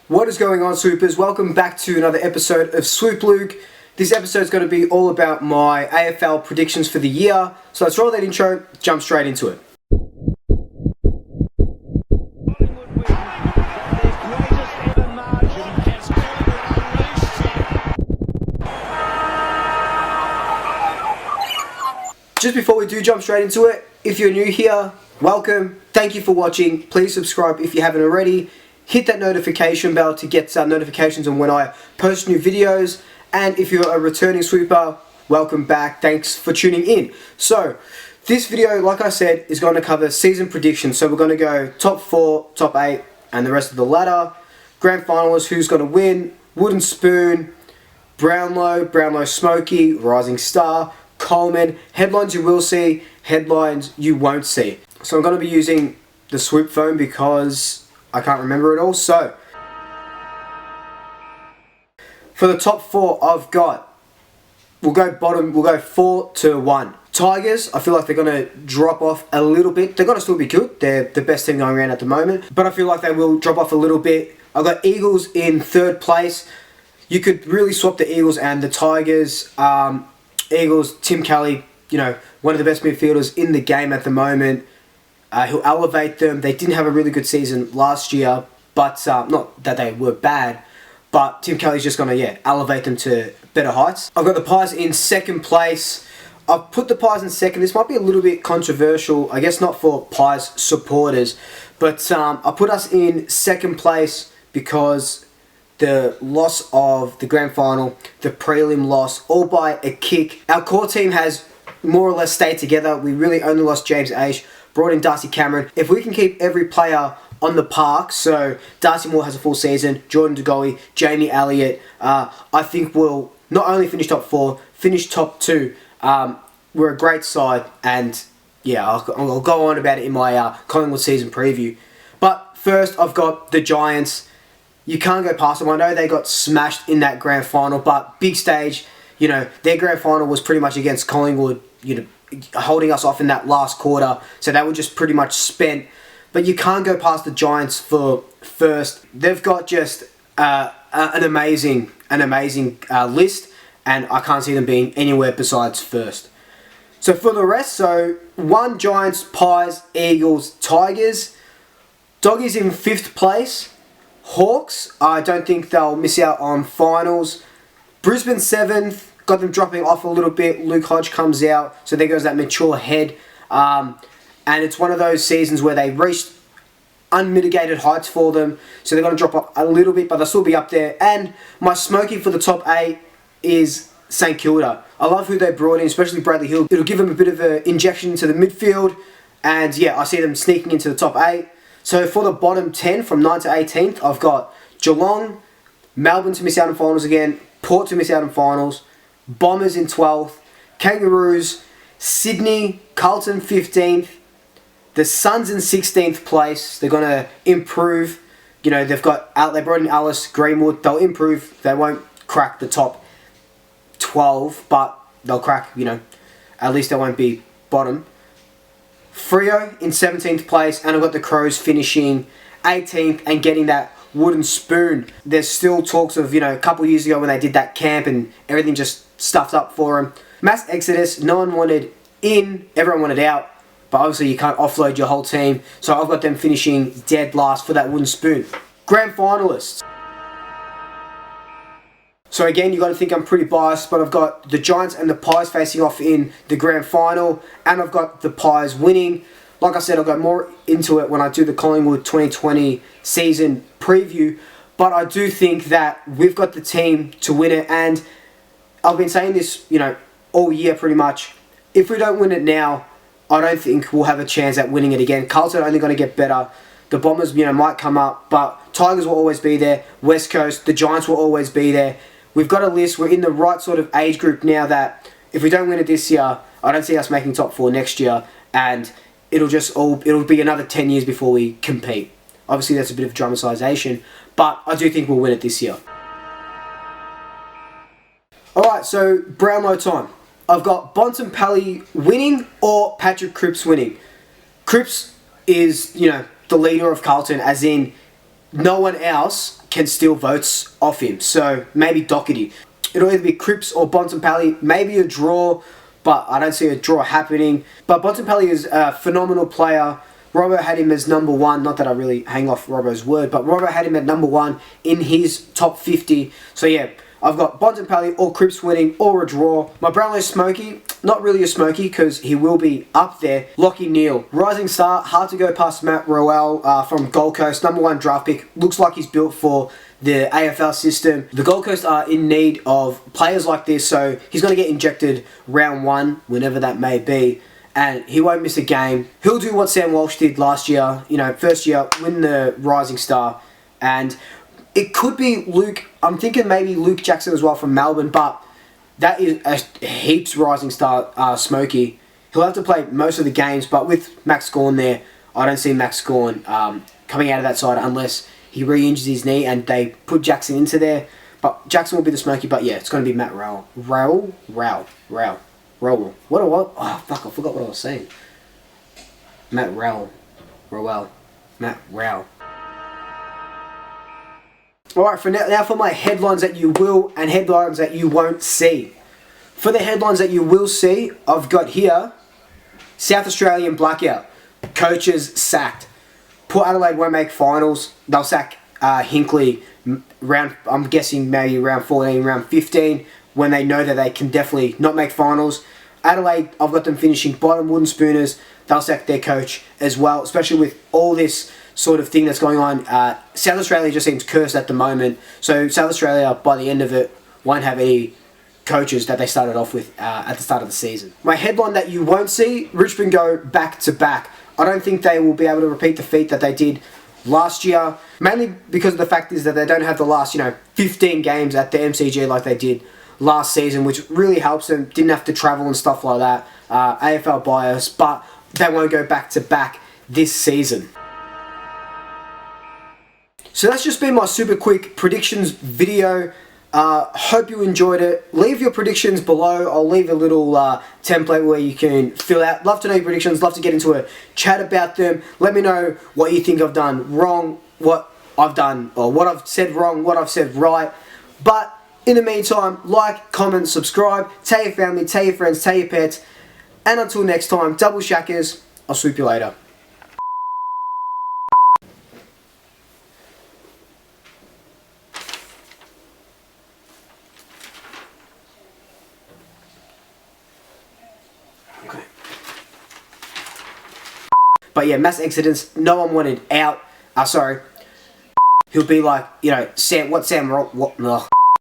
What is going on, Swoopers? Welcome back to another episode of Swoop Luke. This episode is going to be all about my AFL predictions for the year. So let's roll that intro, jump straight into it. Just before we do jump straight into it, if you're new here, welcome. Thank you for watching. Please subscribe if you haven't already. Hit that notification bell to get notifications on when I post new videos. And if you're a returning sweeper, welcome back. Thanks for tuning in. So, this video, like I said, is going to cover season predictions. So we're going to go top 4, top 8, and the rest of the ladder. Grand finalists, who's going to win, Wooden Spoon, Brownlow, Brownlow Smoky, Rising Star, Coleman, headlines you will see, headlines you won't see. So I'm going to be using the Swoop phone because I can't remember it all. So, for the top 4 I've got, we'll go 4-1. Tigers, I feel like they're going to drop off a little bit. They're going to still be good. They're the best team going around at the moment. But I feel like they will drop off a little bit. I've got Eagles in 3rd place. You could really swap the Eagles and the Tigers. Eagles, Tim Kelly, one of the best midfielders in the game at the moment. He'll elevate them. They didn't have a really good season last year, but not that they were bad, but Tim Kelly's just going to, elevate them to better heights. I've got the Pies in 2nd place. I've put the Pies in 2nd. This might be a little bit controversial, I guess not for Pies supporters, but I put us in 2nd place because the loss of the grand final, the prelim loss, all by a kick. Our core team has more or less stayed together. We really only lost James Aish, brought in Darcy Cameron. If we can keep every player on the park, so Darcy Moore has a full season, Jordan De Goey, Jamie Elliott, I think we'll not only finish top 4, finish top 2. We're a great side, and I'll go on about it in my Collingwood season preview. But first, I've got the Giants. You can't go past them. I know they got smashed in that grand final, but big stage, their grand final was pretty much against Collingwood, holding us off in that last quarter. So they were just pretty much spent. But you can't go past the Giants for first. They've got just an amazing list, and I can't see them being anywhere besides first. So for the rest, 1 Giants, Pies, Eagles, Tigers. Doggies in 5th place. Hawks, I don't think they'll miss out on finals. Brisbane 7th, got them dropping off a little bit. Luke Hodge comes out, so there goes that mature head. And it's one of those seasons where they reached unmitigated heights for them, so they're going to drop off a little bit, but they'll still be up there. And my smoky for the top 8 is St Kilda. I love who they brought in, especially Bradley Hill. It'll give them a bit of an injection into the midfield, and I see them sneaking into the top 8. So for the bottom 10, from 9th to 18th, I've got Geelong, Melbourne to miss out on finals again, Port to miss out on finals, Bombers in 12th, Kangaroos, Sydney, Carlton 15th, the Suns in 16th place. They're going to improve. They brought in Alice, Greenwood. They'll improve. They won't crack the top 12, but they'll crack, at least they won't be bottom. Freo in 17th place, and I've got the Crows finishing 18th and getting that wooden spoon. There's still talks of, a couple years ago when they did that camp and everything just stuffed up for them. Mass exodus, no one wanted in, everyone wanted out, but obviously you can't offload your whole team, so I've got them finishing dead last for that wooden spoon. Grand finalists. So again, you got to think I'm pretty biased, but I've got the Giants and the Pies facing off in the grand final, and I've got the Pies winning. Like I said, I'll go more into it when I do the Collingwood 2020 season preview, but I do think that we've got the team to win it, and I've been saying this, all year pretty much. If we don't win it now, I don't think we'll have a chance at winning it again. Carlton are only going to get better. The Bombers, might come up, but Tigers will always be there. West Coast, the Giants will always be there. We've got a list. We're in the right sort of age group now that if we don't win it this year, I don't see us making top 4 next year, and it'll be another 10 years before we compete. Obviously, that's a bit of dramatization, but I do think we'll win it this year. Alright, so Brownlow time. I've got Bontempelli winning or Patrick Cripps winning. Cripps is, the leader of Carlton, as in no one else can steal votes off him. So maybe Doherty. It'll either be Cripps or Bontempelli. Maybe a draw, but I don't see a draw happening. But Bontempelli is a phenomenal player. Robbo had him as number 1. Not that I really hang off Robbo's word, but Robbo had him at number 1 in his top 50. So yeah, I've got Bontempelli or Cripps winning or a draw. My Brownlow Smoky, not really a Smoky because he will be up there. Lachie Neale, rising star, hard to go past Matt Rowell from Gold Coast, number 1 draft pick. Looks like he's built for the AFL system. The Gold Coast are in need of players like this, so he's going to get injected round 1, whenever that may be. And he won't miss a game. He'll do what Sam Walsh did last year. You know, first year, win the Rising Star. And it could be Luke. I'm thinking maybe Luke Jackson as well from Melbourne. But that is a heaps Rising Star Smoky. He'll have to play most of the games. But with Max Gawn there, I don't see Max Gawn coming out of that side unless he re-injures his knee and they put Jackson into there. But Jackson will be the Smoky. But yeah, it's going to be Matt Rowell. Rowell. What? Oh, fuck, I forgot what I was saying. Matt Rowell. Matt Rowell. Alright, for now for my headlines that you will and headlines that you won't see. For the headlines that you will see, I've got here, South Australian blackout. Coaches sacked. Port Adelaide won't make finals. They'll sack Hinkley round, I'm guessing maybe round 14, round 15. When they know that they can definitely not make finals. Adelaide, I've got them finishing bottom, wooden spooners. They'll sack their coach as well, especially with all this sort of thing that's going on. South Australia just seems cursed at the moment. So South Australia, by the end of it, won't have any coaches that they started off with at the start of the season. My headline that you won't see, Richmond go back to back. I don't think they will be able to repeat the feat that they did last year, mainly because of the fact is that they don't have the last, 15 games at the MCG like they did last season, which really helps them. Didn't have to travel and stuff like that. AFL bias, but they won't go back to back this season. So that's just been my super quick predictions video. Hope you enjoyed it. Leave your predictions below. I'll leave a little template where you can fill out. Love to know your predictions. Love to get into a chat about them. Let me know what you think I've done wrong, what I've done, or what I've said wrong, what I've said right. But in the meantime, like, comment, subscribe, tell your family, tell your friends, tell your pets. And until next time, double shackers, I'll swoop you later. Okay. But yeah, mass exodus, no one wanted out. Sorry. He'll be like, Sam, what?